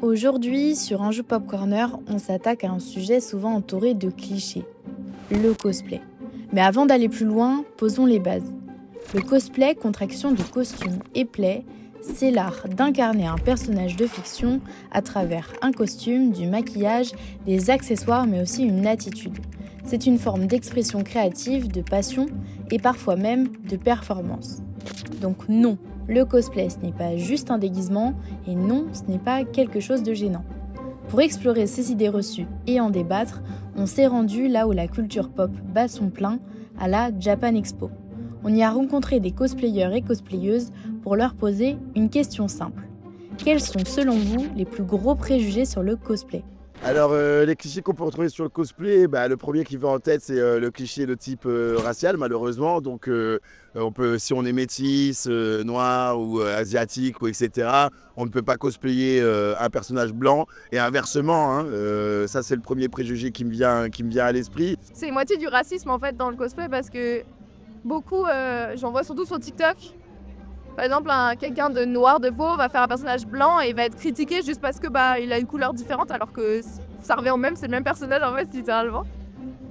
Aujourd'hui, sur Anjou Pop Corner, on s'attaque à un sujet souvent entouré de clichés, le cosplay. Mais avant d'aller plus loin, posons les bases. Le cosplay, contraction de costume et play, c'est l'art d'incarner un personnage de fiction à travers un costume, du maquillage, des accessoires, mais aussi une attitude. C'est une forme d'expression créative, de passion et parfois même de performance. Donc non, le cosplay, ce n'est pas juste un déguisement et non, ce n'est pas quelque chose de gênant. Pour explorer ces idées reçues et en débattre, on s'est rendu là où la culture pop bat son plein, à la Japan Expo. On y a rencontré des cosplayeurs et cosplayeuses pour leur poser une question simple. Quels sont selon vous les plus gros préjugés sur le cosplay ? Alors, les clichés qu'on peut retrouver sur le cosplay, le premier qui vient en tête, c'est le cliché de type racial, malheureusement. Donc, on peut, si on est métis, noir ou asiatique, ou etc., on ne peut pas cosplayer un personnage blanc. Et inversement, ça c'est le premier préjugé qui me vient à l'esprit. C'est moitié du racisme en fait dans le cosplay parce que beaucoup, j'en vois surtout sur TikTok. Par exemple, quelqu'un de noir de veau va faire un personnage blanc et va être critiqué juste parce que il a une couleur différente alors que ça revient au même, c'est le même personnage en fait littéralement.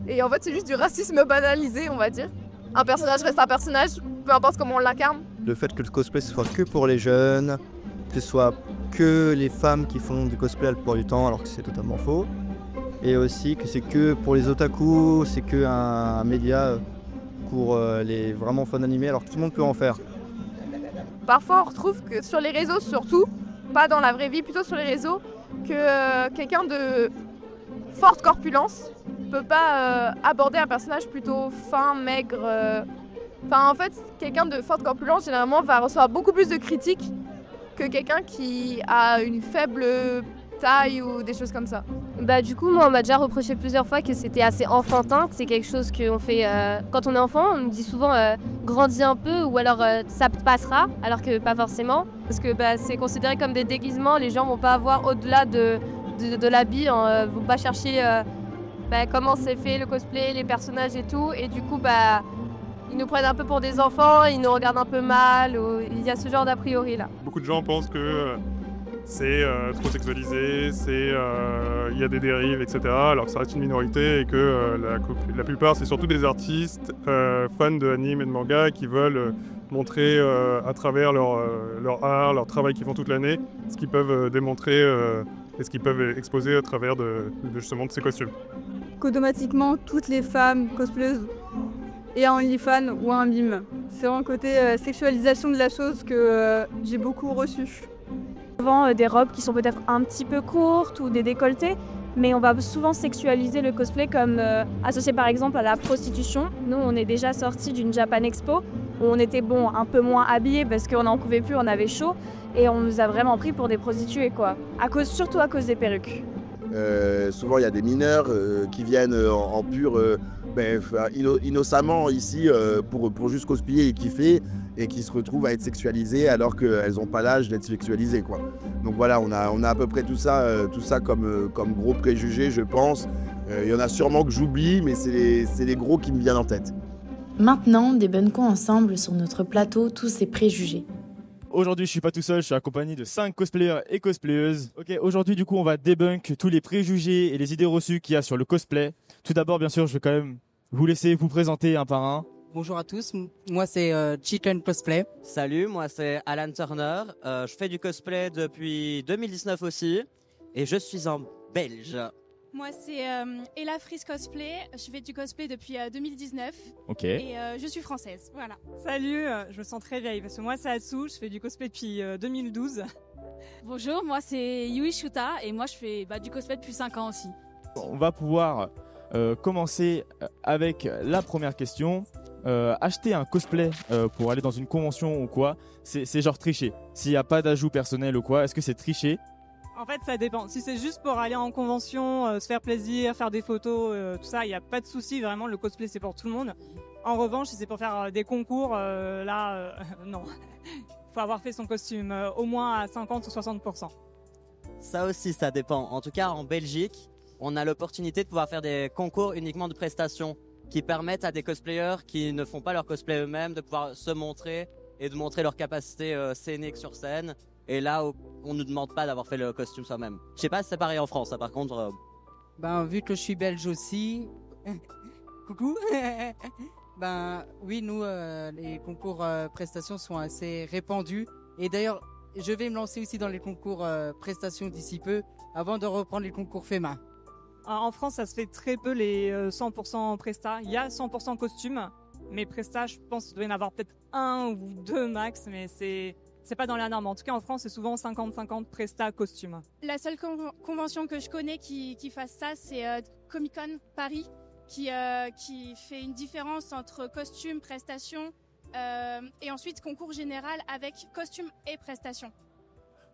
Et en fait c'est juste du racisme banalisé on va dire. Un personnage reste un personnage, peu importe comment on l'incarne. Le fait que le cosplay ce soit que pour les jeunes, que ce soit que les femmes qui font du cosplay la plupart du temps alors que c'est totalement faux. Et aussi que c'est que pour les otaku, c'est que un média pour les vraiment fans animés alors que tout le monde peut en faire. Parfois, on retrouve que sur les réseaux, surtout, pas dans la vraie vie, plutôt sur les réseaux, que quelqu'un de forte corpulence peut pas aborder un personnage plutôt fin, maigre. En fait, quelqu'un de forte corpulence, généralement, va recevoir beaucoup plus de critiques que quelqu'un qui a une faible taille ou des choses comme ça. Du coup, moi, on m'a déjà reproché plusieurs fois que c'était assez enfantin, que c'est quelque chose qu'on fait quand on est enfant. On nous dit souvent grandis un peu ou alors ça passera, alors que pas forcément. Parce que c'est considéré comme des déguisements, les gens vont pas avoir au-delà de l'habit, vont pas chercher comment c'est fait le cosplay, les personnages et tout. Et du coup, ils nous prennent un peu pour des enfants, ils nous regardent un peu mal, il y a ce genre d'a priori là. Beaucoup de gens pensent que c'est trop sexualisé, il y a des dérives, etc. Alors que ça reste une minorité et que la plupart, c'est surtout des artistes fans de anime et de manga qui veulent montrer à travers leur art, leur travail qu'ils font toute l'année, ce qu'ils peuvent démontrer et ce qu'ils peuvent exposer à travers justement de ces costumes. Qu'automatiquement, toutes les femmes cosplayeuses aient un OnlyFans ou un mime. C'est vraiment le côté sexualisation de la chose que j'ai beaucoup reçu. Souvent des robes qui sont peut-être un petit peu courtes ou des décolletés, mais on va souvent sexualiser le cosplay comme associé par exemple à la prostitution. Nous, on est déjà sortis d'une Japan Expo où on était un peu moins habillés parce qu'on n'en pouvait plus, on avait chaud et on nous a vraiment pris pour des prostituées quoi. Surtout à cause des perruques. Souvent, il y a des mineurs qui viennent en pur innocemment ici pour juste cosplayer et kiffer et qui se retrouvent à être sexualisées alors qu'elles n'ont pas l'âge d'être sexualisées, quoi. Donc voilà, on a à peu près tout ça comme gros préjugés, je pense. Il y en a sûrement que j'oublie, mais c'est les gros qui me viennent en tête. Maintenant, débunkons ensemble sur notre plateau tous ces préjugés. Aujourd'hui, je suis pas tout seul, je suis accompagné de 5 cosplayers et cosplayeuses. Ok, aujourd'hui, du coup, on va débunk tous les préjugés et les idées reçues qu'il y a sur le cosplay. Tout d'abord, bien sûr, je vais quand même vous laisser vous présenter un par un. Bonjour à tous, moi c'est Chicken Cosplay. Salut, moi c'est Alan Turner. Je fais du cosplay depuis 2019 aussi et je suis un Belge. Moi c'est Ella Freeze Cosplay, je fais du cosplay depuis 2019. Ok. Et je suis française, voilà. Salut, je me sens très vieille parce que moi c'est Atsu, je fais du cosplay depuis 2012. Bonjour, moi c'est Yui Shuta et moi je fais du cosplay depuis 5 ans aussi. On va pouvoir commencer avec la première question. Acheter un cosplay pour aller dans une convention ou quoi, c'est genre tricher. S'il n'y a pas d'ajout personnel ou quoi, est-ce que c'est tricher ? En fait, ça dépend. Si c'est juste pour aller en convention, se faire plaisir, faire des photos, tout ça, il n'y a pas de souci. Vraiment, le cosplay, c'est pour tout le monde. En revanche, si c'est pour faire des concours, non. Il faut avoir fait son costume au moins à 50 ou 60%. Ça aussi, ça dépend. En tout cas, en Belgique, on a l'opportunité de pouvoir faire des concours uniquement de prestations qui permettent à des cosplayers qui ne font pas leur cosplay eux-mêmes de pouvoir se montrer et de montrer leur capacité scénique sur scène. Et là, on nous demande pas d'avoir fait le costume soi-même. Je sais pas si c'est pareil en France, par contre. Ben, vu que je suis belge aussi, coucou. Ben oui, nous, les concours prestations sont assez répandus. Et d'ailleurs, je vais me lancer aussi dans les concours prestations d'ici peu, avant de reprendre les concours faits main. En France, ça se fait très peu les 100% presta. Il y a 100% costume, mais presta, je pense qu'il doit y en avoir peut-être 1 ou 2 max, mais c'est pas dans la norme. En tout cas, en France, c'est souvent 50-50 presta costume. La seule convention que je connais qui fasse ça, c'est Comic Con Paris, qui fait une différence entre costume, prestation, et ensuite concours général avec costume et prestation.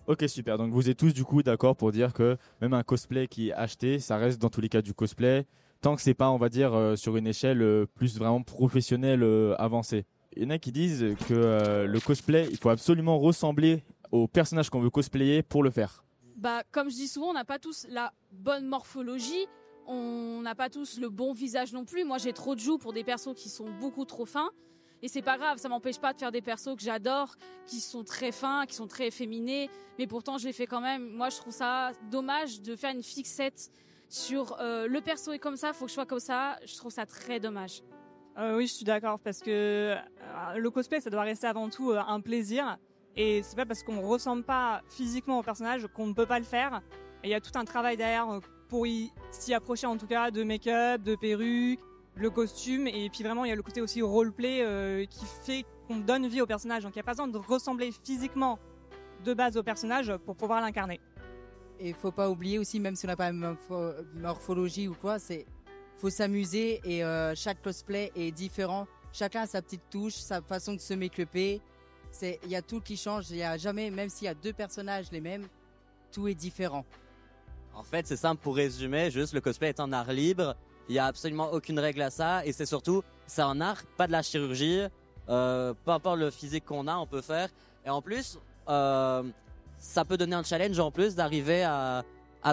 Ok, super. Donc vous êtes tous du coup d'accord pour dire que même un cosplay qui est acheté, ça reste dans tous les cas du cosplay, tant que c'est pas, on va dire, sur une échelle plus vraiment professionnelle avancée. Il y en a qui disent que le cosplay, il faut absolument ressembler au personnage qu'on veut cosplayer pour le faire. Bah, comme je dis souvent, on n'a pas tous la bonne morphologie, on n'a pas tous le bon visage non plus. Moi, j'ai trop de joues pour des persos qui sont beaucoup trop fins. Et c'est pas grave, ça m'empêche pas de faire des persos que j'adore, qui sont très fins, qui sont très efféminés, mais pourtant je les fais quand même. Moi je trouve ça dommage de faire une fixette sur le perso est comme ça, faut que je sois comme ça, je trouve ça très dommage. Oui, je suis d'accord, parce que le cosplay, ça doit rester avant tout un plaisir, et c'est pas parce qu'on ressemble pas physiquement au personnage qu'on ne peut pas le faire. Et il y a tout un travail derrière pour s'y approcher, en tout cas, de make-up, de perruque, le costume, et puis vraiment il y a le côté aussi roleplay qui fait qu'on donne vie au personnage, donc il n'y a pas besoin de ressembler physiquement de base au personnage pour pouvoir l'incarner. Et faut pas oublier aussi, même si on n'a pas la même morphologie ou quoi, faut s'amuser, et chaque cosplay est différent, chacun a sa petite touche, sa façon de se make-upper, il y a tout qui change, il y a jamais, même s'il y a 2 personnages les mêmes, tout est différent. En fait, c'est simple pour résumer, juste le cosplay est un art libre. Il n'y a absolument aucune règle à ça, et c'est surtout, c'est un art, pas de la chirurgie. Peu importe le physique qu'on a, on peut faire. Et en plus, ça peut donner un challenge en plus d'arriver à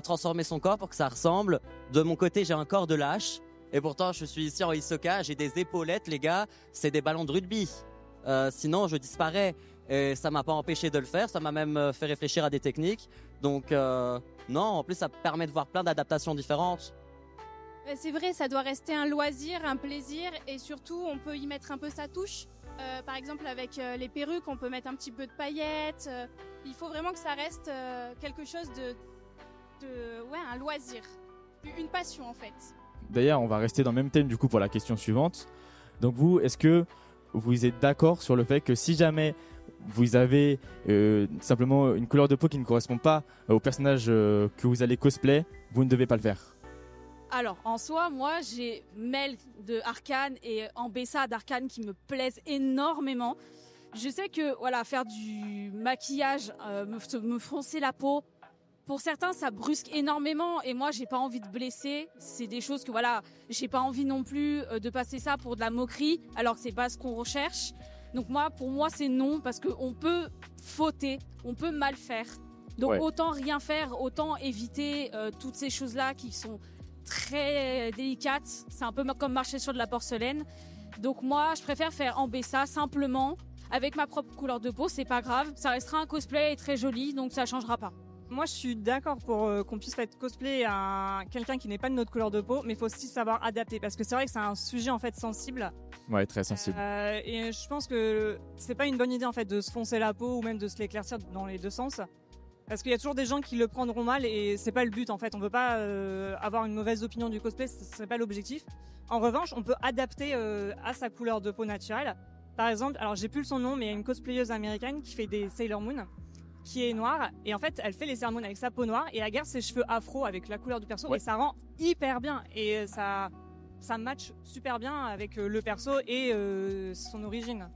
transformer son corps pour que ça ressemble. De mon côté, j'ai un corps de lâche, et pourtant je suis ici en Hisoka, j'ai des épaulettes, les gars, c'est des ballons de rugby. Sinon, je disparais. Et ça m'a pas empêché de le faire, ça m'a même fait réfléchir à des techniques. Donc non, en plus ça permet de voir plein d'adaptations différentes. C'est vrai, ça doit rester un loisir, un plaisir, et surtout on peut y mettre un peu sa touche. Par exemple avec les perruques, on peut mettre un petit peu de paillettes. Il faut vraiment que ça reste quelque chose ouais, un loisir, une passion en fait. D'ailleurs, on va rester dans le même thème du coup pour la question suivante. Donc vous, est-ce que vous êtes d'accord sur le fait que si jamais vous avez simplement une couleur de peau qui ne correspond pas au personnage que vous allez cosplay, vous ne devez pas le faire? Alors, en soi, moi, j'ai Mel de Arcane et Ambessa d'Arcane qui me plaisent énormément. Je sais que, voilà, faire du maquillage, me foncer la peau, pour certains, ça brusque énormément et moi, j'ai pas envie de blesser. C'est des choses que, voilà, j'ai pas envie non plus de passer ça pour de la moquerie, alors que c'est pas ce qu'on recherche. Donc moi, pour moi, c'est non, parce qu'on peut fauter, on peut mal faire. Donc Ouais. autant rien faire, autant éviter toutes ces choses-là qui sont très délicate, c'est un peu comme marcher sur de la porcelaine. Donc moi, je préfère faire Ambessa simplement avec ma propre couleur de peau, c'est pas grave, ça restera un cosplay et très joli, donc ça changera pas. Moi, je suis d'accord pour qu'on puisse faire cosplay à quelqu'un qui n'est pas de notre couleur de peau, mais il faut aussi savoir adapter, parce que c'est vrai que c'est un sujet en fait sensible. Ouais, très sensible. Et je pense que c'est pas une bonne idée en fait de se foncer la peau ou même de se l'éclaircir dans les deux sens. Parce qu'il y a toujours des gens qui le prendront mal et c'est pas le but en fait. On veut pas avoir une mauvaise opinion du cosplay, c'est pas l'objectif. En revanche, on peut adapter à sa couleur de peau naturelle. Par exemple, alors j'ai plus son nom, mais il y a une cosplayeuse américaine qui fait des Sailor Moon, qui est noire, et en fait elle fait les Sailor Moon avec sa peau noire et elle garde ses cheveux afro avec la couleur du perso, Ouais. et ça rend hyper bien et ça match super bien avec le perso et son origine.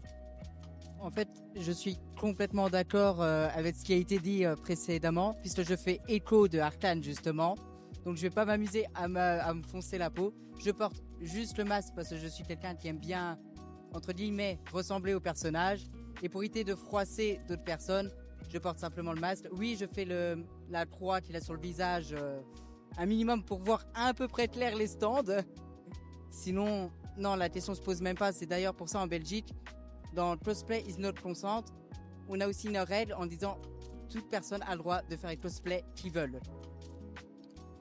En fait, je suis complètement d'accord avec ce qui a été dit précédemment, puisque je fais écho de Arcane justement. Donc je vais pas m'amuser à me foncer la peau. Je porte juste le masque parce que je suis quelqu'un qui aime bien, entre guillemets, ressembler au personnage. Et pour éviter de froisser d'autres personnes, je porte simplement le masque. Oui, je fais la croix qu'il a sur le visage, un minimum pour voir à peu près clair les stands. Sinon, non, la question se pose même pas. C'est d'ailleurs pour ça en Belgique, dans Cosplay is not consent, on a aussi une règle en disant toute personne a le droit de faire les cosplays qu'ils veulent.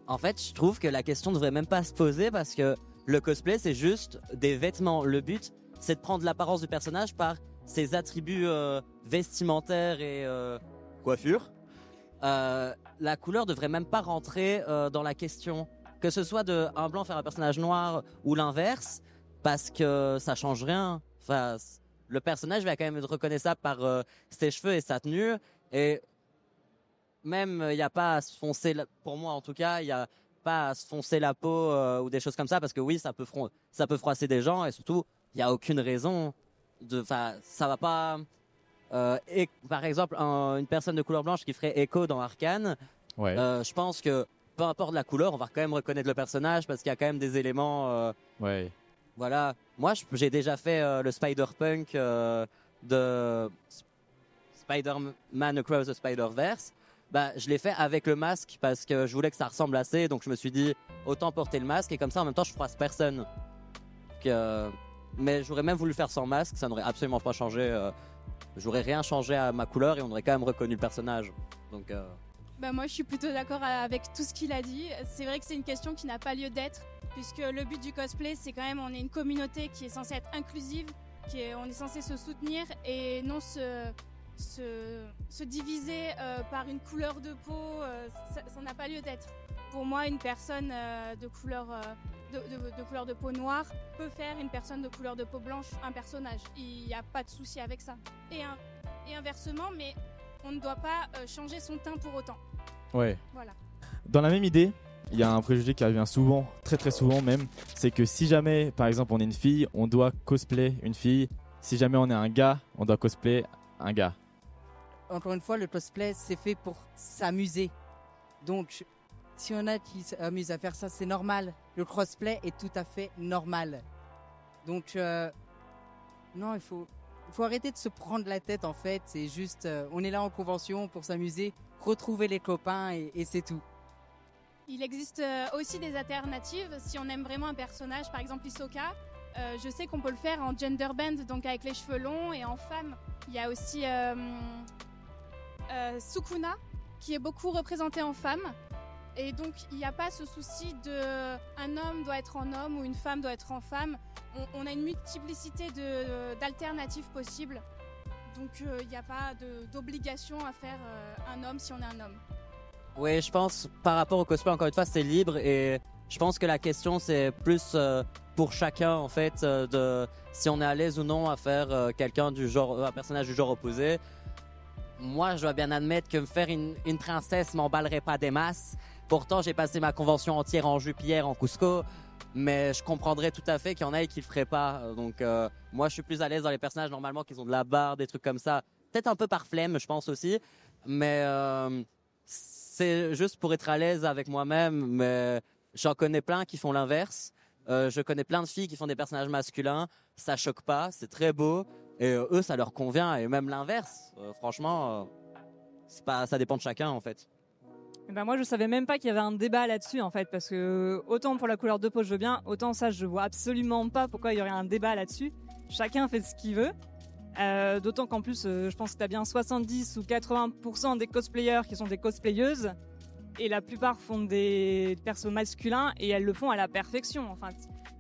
En fait, je trouve que la question devrait même pas se poser parce que le cosplay, c'est juste des vêtements. Le but, c'est de prendre l'apparence du personnage par ses attributs vestimentaires et coiffure. La couleur devrait même pas rentrer dans la question. Que ce soit un blanc faire un personnage noir ou l'inverse, parce que ça change rien. Enfin, le personnage va quand même être reconnaissable par ses cheveux et sa tenue. Et même, il n'y a pas à se foncer, pour moi en tout cas, il n'y a pas à se foncer la peau ou des choses comme ça, parce que oui, ça peut froisser des gens, et surtout, il n'y a aucune raison ça va pas... par exemple, une personne de couleur blanche qui ferait Echo dans Arcane, je pense que peu importe la couleur, on va quand même reconnaître le personnage, parce qu'il y a quand même des éléments... Voilà. Moi, j'ai déjà fait le Spider-Punk de Spider-Man Across the Spider-Verse. Je l'ai fait avec le masque parce que je voulais que ça ressemble assez, donc je me suis dit autant porter le masque et comme ça en même temps je froisse personne. Mais j'aurais même voulu faire sans masque, ça n'aurait absolument pas changé. J'aurais rien changé à ma couleur et on aurait quand même reconnu le personnage. Donc. Moi je suis plutôt d'accord avec tout ce qu'il a dit. C'est vrai que c'est une question qui n'a pas lieu d'être, puisque le but du cosplay c'est quand même on est une communauté qui est censée être inclusive, on est censé se soutenir et non se diviser par une couleur de peau, ça n'a pas lieu d'être. Pour moi, une personne de couleur de peau noire peut faire une personne de couleur de peau blanche un personnage. Il n'y a pas de souci avec ça. Et inversement, mais on ne doit pas changer son teint pour autant. Ouais. Voilà. Dans la même idée, il y a un préjugé qui revient souvent, très très souvent même, c'est que si jamais, par exemple, on est une fille, on doit cosplay une fille. Si jamais on est un gars, on doit cosplay un gars. Encore une fois, le cosplay, c'est fait pour s'amuser. Donc, si on a qui s'amuse à faire ça, c'est normal. Le cosplay est tout à fait normal. Donc, non, il faut arrêter de se prendre la tête, en fait. C'est juste, on est là en convention pour s'amuser, retrouver les copains et c'est tout. Il existe aussi des alternatives. Si on aime vraiment un personnage, par exemple Hisoka, je sais qu'on peut le faire en gender bend, donc avec les cheveux longs, et en femme. Il y a aussi Sukuna, qui est beaucoup représenté en femme. Et donc, il n'y a pas ce souci un homme doit être en homme ou une femme doit être en femme. On a une multiplicité d'alternatives possibles. Donc, il n'y a pas d'obligation à faire un homme si on est un homme. Oui, je pense, par rapport au cosplay, encore une fois, c'est libre. Et je pense que la question, c'est plus pour chacun, en fait, si on est à l'aise ou non à faire un personnage du genre opposé. Moi, je dois bien admettre que me faire une princesse m'emballerait pas des masses. Pourtant, j'ai passé ma convention entière en jupe hier en Cusco, mais je comprendrais tout à fait qu'il y en a qui le feraient pas. Donc, moi, je suis plus à l'aise dans les personnages normalement qui ont de la barre, des trucs comme ça. Peut-être un peu par flemme, je pense aussi, mais c'est juste pour être à l'aise avec moi-même. Mais j'en connais plein qui font l'inverse. Je connais plein de filles qui font des personnages masculins. Ça choque pas, c'est très beau. Et eux, ça leur convient. Et même l'inverse, franchement, ça dépend de chacun, en fait. Moi, je savais même pas qu'il y avait un débat là-dessus, en fait, parce que autant pour la couleur de peau, je veux bien, autant ça, je vois absolument pas pourquoi il y aurait un débat là-dessus. Chacun fait ce qu'il veut. D'autant qu'en plus, je pense que tu as bien 70 ou 80% des cosplayers qui sont des cosplayeuses. Et la plupart font des persos masculins et elles le font à la perfection. Enfin,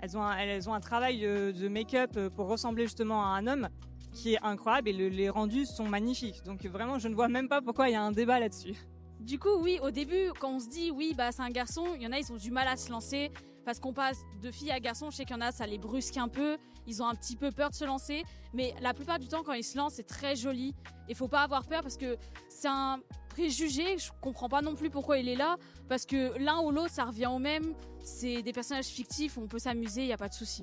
elles ont un travail de make-up pour ressembler justement à un homme qui est incroyable et les rendus sont magnifiques. Donc vraiment, je ne vois même pas pourquoi il y a un débat là-dessus. Du coup, oui, au début, quand on se dit oui, c'est un garçon, il y en a, ils ont du mal à se lancer parce qu'on passe de fille à garçon. Je sais qu'il y en a, ça les brusque un peu. Ils ont un petit peu peur de se lancer. Mais la plupart du temps, quand ils se lancent, c'est très joli. Il faut pas avoir peur parce que c'est un préjugé. Je comprends pas non plus pourquoi il est là. Parce que l'un ou l'autre, ça revient au même. C'est des personnages fictifs, on peut s'amuser, il n'y a pas de souci.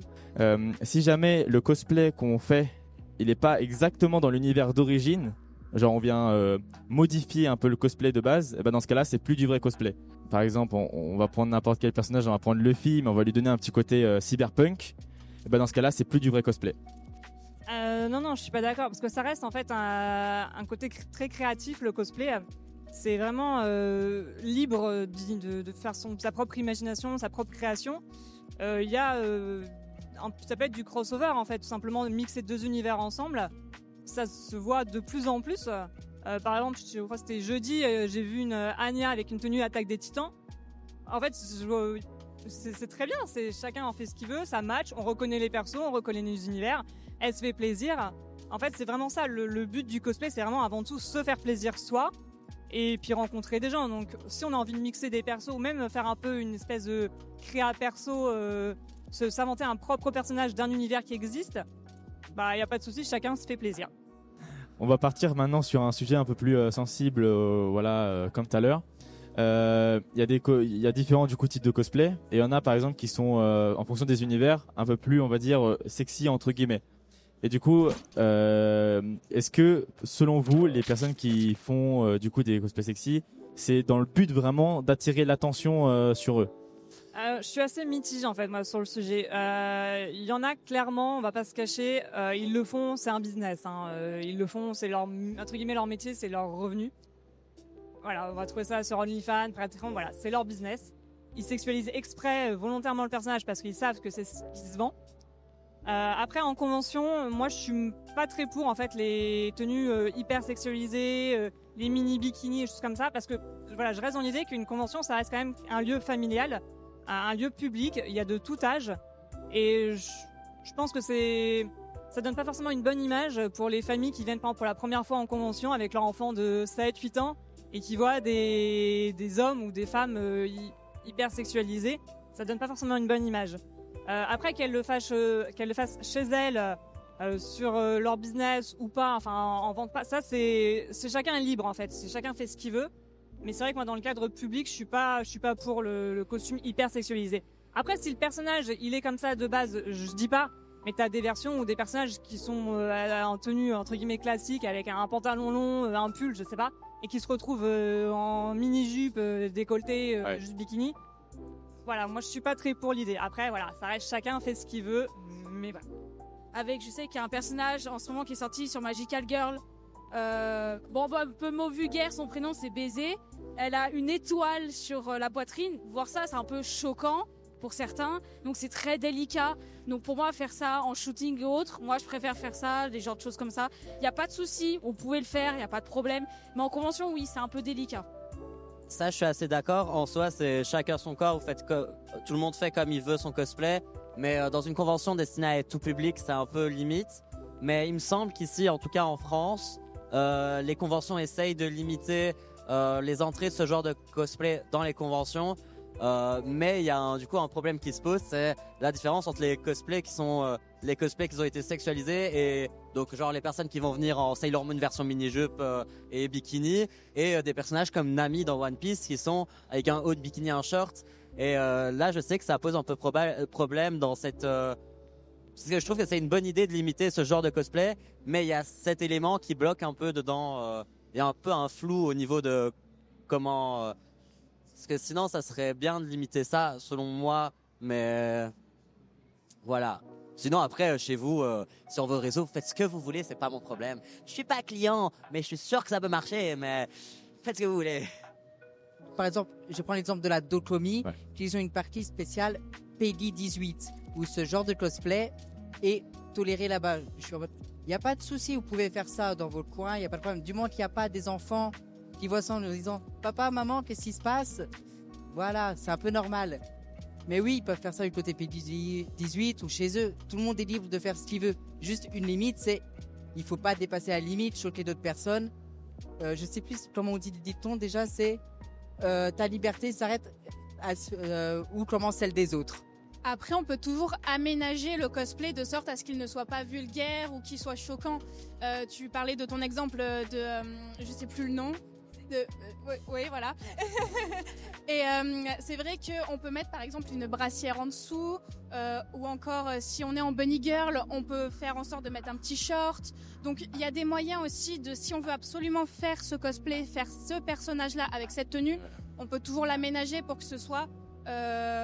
Si jamais le cosplay qu'on fait, il n'est pas exactement dans l'univers d'origine, genre on vient modifier un peu le cosplay de base, et dans ce cas-là, c'est plus du vrai cosplay. Par exemple, on va prendre n'importe quel personnage, on va prendre Luffy, mais on va lui donner un petit côté cyberpunk. Et dans ce cas-là, c'est plus du vrai cosplay. Non, je suis pas d'accord, parce que ça reste en fait un côté très créatif, le cosplay. C'est vraiment libre de faire sa propre imagination, sa propre création. Il y a, ça peut être du crossover en fait, tout simplement mixer deux univers ensemble. Ça se voit de plus en plus. Par exemple, je crois que c'était jeudi, j'ai vu une Anya avec une tenue Attaque des Titans. En fait, c'est très bien, chacun en fait ce qu'il veut, ça match, on reconnaît les persos, on reconnaît les univers, elle se fait plaisir. En fait, c'est vraiment ça, le but du cosplay, c'est vraiment avant tout se faire plaisir soi, et puis rencontrer des gens. Donc si on a envie de mixer des persos, ou même faire un peu une espèce de créa perso, s'inventer un propre personnage d'un univers qui existe, bah y a pas de souci, chacun se fait plaisir. On va partir maintenant sur un sujet un peu plus sensible, comme tout à l'heure. Il y a différents types de cosplay, et il y en a par exemple qui sont en fonction des univers un peu plus, on va dire, sexy entre guillemets. Et du coup, est-ce que selon vous, les personnes qui font des cosplays sexy, c'est dans le but vraiment d'attirer l'attention sur eux? Je suis assez mitigée en fait moi sur le sujet. Il y en a clairement, on va pas se cacher, ils le font, c'est un business. Ils le font, c'est leur entre guillemets leur métier, c'est leur revenu. Voilà, on va trouver ça sur OnlyFans, Patreon, voilà, c'est leur business. Ils sexualisent exprès, volontairement le personnage parce qu'ils savent que c'est ce qui se vend. Après en convention, moi je suis pas très pour en fait les tenues hyper sexualisées, les mini bikinis et choses comme ça, parce que voilà, je reste dans l'idée qu'une convention ça reste quand même un lieu familial, un lieu public, il y a de tout âge, et je pense que ça donne pas forcément une bonne image pour les familles qui viennent par exemple pour la première fois en convention avec leur enfant de 7-8 ans et qui voient des hommes ou des femmes hyper sexualisées. Ça donne pas forcément une bonne image. Après qu'elles le fassent chez elles, sur leur business ou pas, enfin en vente pas, ça c'est chacun est libre en fait, chacun fait ce qu'il veut. Mais c'est vrai que moi dans le cadre public, je suis pas pour le costume hyper sexualisé. Après si le personnage il est comme ça de base, je dis pas, mais t'as des versions ou des personnages qui sont en tenue entre guillemets classique avec un pantalon long, un pull, je sais pas, et qui se retrouvent en mini-jupe, décolleté, juste bikini. Voilà, moi je suis pas très pour l'idée. Après voilà, ça reste chacun fait ce qu'il veut, mais voilà. Je sais qu'il y a un personnage en ce moment qui est sorti sur Magical Girl. Un peu mot vulgaire, son prénom c'est Baiser. Elle a une étoile sur la poitrine. Voir ça, c'est un peu choquant pour certains. Donc c'est très délicat. Donc pour moi, faire ça en shooting et autres, moi je préfère faire ça, des genres de choses comme ça. Il n'y a pas de souci, on pouvait le faire, il n'y a pas de problème. Mais en convention, oui, c'est un peu délicat. Ça, je suis assez d'accord. En soi, c'est chacun son corps. Tout le monde fait comme il veut son cosplay. Mais dans une convention destinée à être tout public, c'est un peu limite. Mais il me semble qu'ici, en tout cas en France, les conventions essayent de limiter les entrées de ce genre de cosplay dans les conventions. Mais il y a un problème qui se pose, c'est la différence entre les cosplays qui sont les cosplays qui ont été sexualisés, et donc genre les personnes qui vont venir en Sailor Moon version mini-jupe et bikini, et des personnages comme Nami dans One Piece qui sont avec un haut de bikini et un short. Et là je sais que ça pose un peu problème dans cette... parce que je trouve que c'est une bonne idée de limiter ce genre de cosplay, mais il y a cet élément qui bloque un peu dedans. Il y a un peu un flou au niveau de comment... parce que sinon, ça serait bien de limiter ça, selon moi. Mais voilà. Sinon, après, chez vous, sur vos réseaux, faites ce que vous voulez, c'est pas mon problème. Je suis pas client, mais je suis sûr que ça peut marcher. Mais faites ce que vous voulez. Par exemple, je prends l'exemple de la Dokomi, qui ont une partie spéciale PEGI 18, où ce genre de cosplay est toléré là-bas. Je suis en mode, il n'y a pas de souci, vous pouvez faire ça dans votre coin, il n'y a pas de problème. Du moment qu'il n'y a pas des enfants qui voient ça en nous disant « Papa, maman, qu'est-ce qui se passe ?» Voilà, c'est un peu normal. Mais oui, ils peuvent faire ça du côté PEGI 18 ou chez eux. Tout le monde est libre de faire ce qu'il veut. Juste une limite, c'est il ne faut pas dépasser la limite, choquer d'autres personnes. Je ne sais plus comment on dit-on déjà, c'est ta liberté s'arrête où commence celle des autres. Après, on peut toujours aménager le cosplay de sorte à ce qu'il ne soit pas vulgaire ou qu'il soit choquant. Tu parlais de ton exemple de... je sais plus le nom. Oui, voilà. Et c'est vrai qu'on peut mettre par exemple une brassière en dessous, ou encore si on est en bunny girl, on peut faire en sorte de mettre un petit short. Donc il y a des moyens aussi de, si on veut absolument faire ce cosplay, faire ce personnage-là avec cette tenue, on peut toujours l'aménager pour que ce soit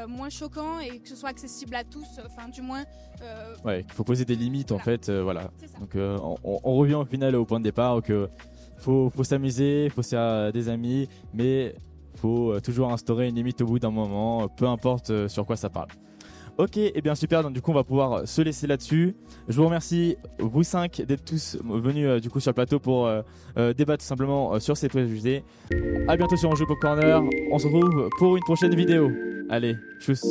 moins choquant et que ce soit accessible à tous, enfin du moins... Ouais, il faut poser des limites en fait, voilà. Donc on revient au final au point de départ que faut s'amuser, faut se faire des amis, mais faut toujours instaurer une limite au bout d'un moment, peu importe sur quoi ça parle. Ok, et bien super, donc du coup on va pouvoir se laisser là-dessus. Je vous remercie vous 5 d'être tous venus du coup sur le plateau pour débattre tout simplement sur ces préjugés. A bientôt sur Enjeu Pop Corner, on se retrouve pour une prochaine vidéo. Allez, tchuss.